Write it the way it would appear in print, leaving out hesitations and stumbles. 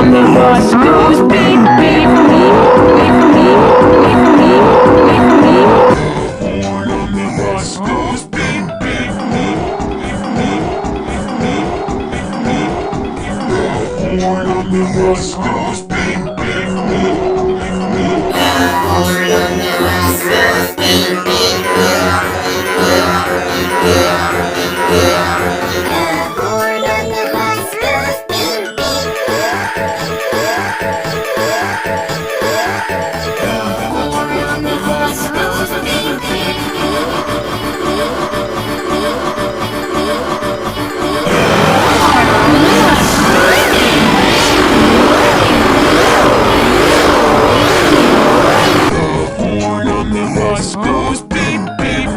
on the horse goes beep, beep, beep, beep, beep, beep, beep, beep, beep. The horn on the horse goes beep, beep, beep, beep, beep, beep, beep, beep, beep. The horn on the horse goes beep, beep, beep, beep, beep. The horn on the horse goes beep, beep,